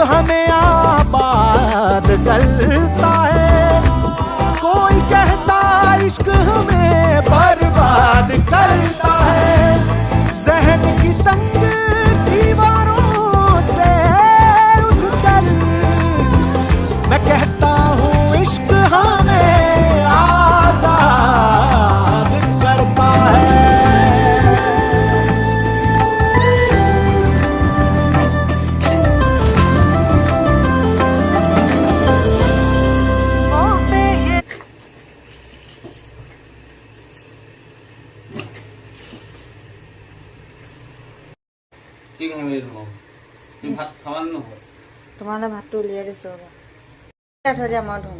हमें आबाद करता है, कोई कहता इश्क हमें बर्बाद करता है। जहन की तंग दीवारों से उठकर मैं कहता हूँ इश्क हमें आजाद करता है। ঠিক আছে তুমি ভাত খাওয়ার না তোমাদের ভাতটো উলিয়াই দিছো ৰ'বা। থৈ দিয়া মই ধুম।